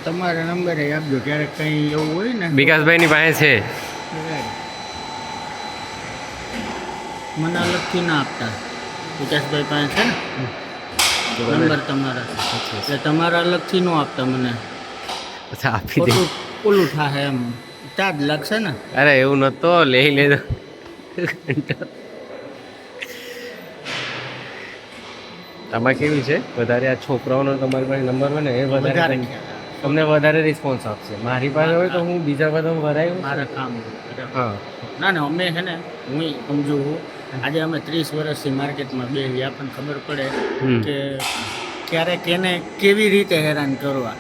તમારા નંબર આપજો, ક્યારેક કંઈ એવું હોય ને. વિકાસભાઈની પાસે છે. મને અલગથી ના આપતા, વિકાસભાઈ પાસે છે ને નંબર તમારા, એટલે તમારા અલગથી ન આપતા મને. અચ્છા, આપી દે. ખોટું ઓલું થાય એમ, ચાર્જ લાગશે ને. અરે એવું નતો, લઈ લેજો. આમાં કેવી છે, વધારે આ છોકરાઓનો તમારી પાસે નંબર હોય ને એ વધારે તમને વધારે રિસ્પોન્સ આપશે. મારી પાસે હોય તો હું બીજા બધા ભરાયું મારા કામ. હા ના ના, અમે છે ને, હું સમજુ છું. આજે અમે 30 વર્ષથી માર્કેટમાં બેસી, આપણને ખબર પડે કે ક્યારે કેને કેવી રીતે હેરાન કરવા,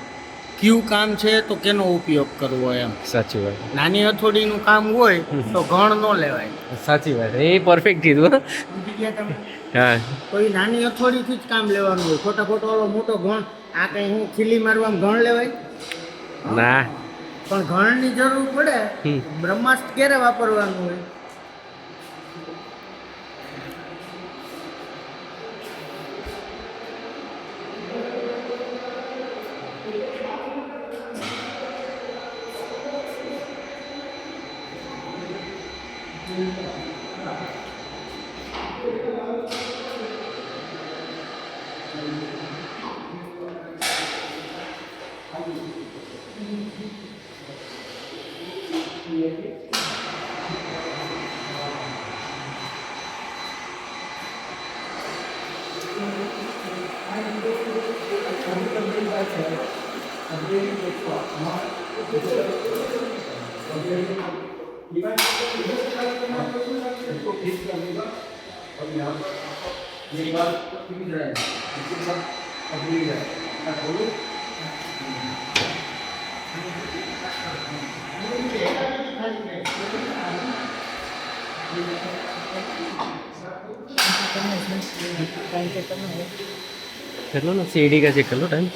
કયું કામ છે તો કેનો ઉપયોગ કરવો એમ. સાચી વાત. નાની હથોડીનું કામ હોય તો ઘણ ન લેવાય. સાચી વાત, એ પરફેક્ટ કીધું. સમજી ગયા તમે? હા, તો એ નાની હથોડીથી જ કામ લેવાનું હોય. ખોટા ખોટો ઓલો મોટો ઘણ, આ કંઈ હું ખીલી મારવામાં ઘણ લેવાય ના. પણ ઘણની જરૂર પડે. બ્રહ્માસ્ત્ર ક્યારે વાપરવાનું હોય? कर लो ना, सीडी का चेक कर लो टाइम.